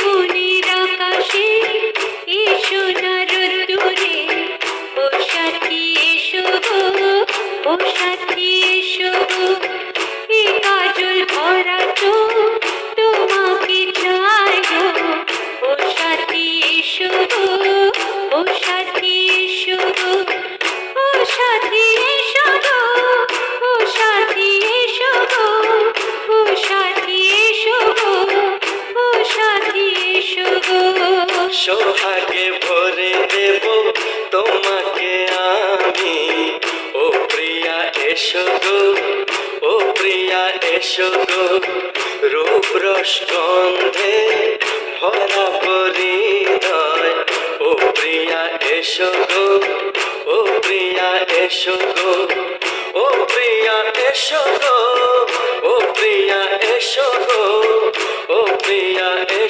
মনের আকাশে এসো না রোদ্দুরে, ও সাথী এসো গো, ও সাথী এসো গো, এ কাজল ভরা চোখ তোমাকে চায় গো, ও সাথী এসো গো, ও সাথী এসো গো, ও সাথী এসো গো, ও সাথী এসো গো, ও সাথী এসো গো, ও সাথী এসো গো। সোহাগে ভরে দেব তোমাকে আমি, ও প্রিয়া এসো গো, ও প্রিয়া এসো গো, রূপ রস গন্ধে ভরা হৃদয়, ও প্রিয়া এসো গো, ও প্রিয়া এসো গো, ও প্রিয়া এসো গো, ও প্রিয়া এসো গো, ও প্রিয়া এসো।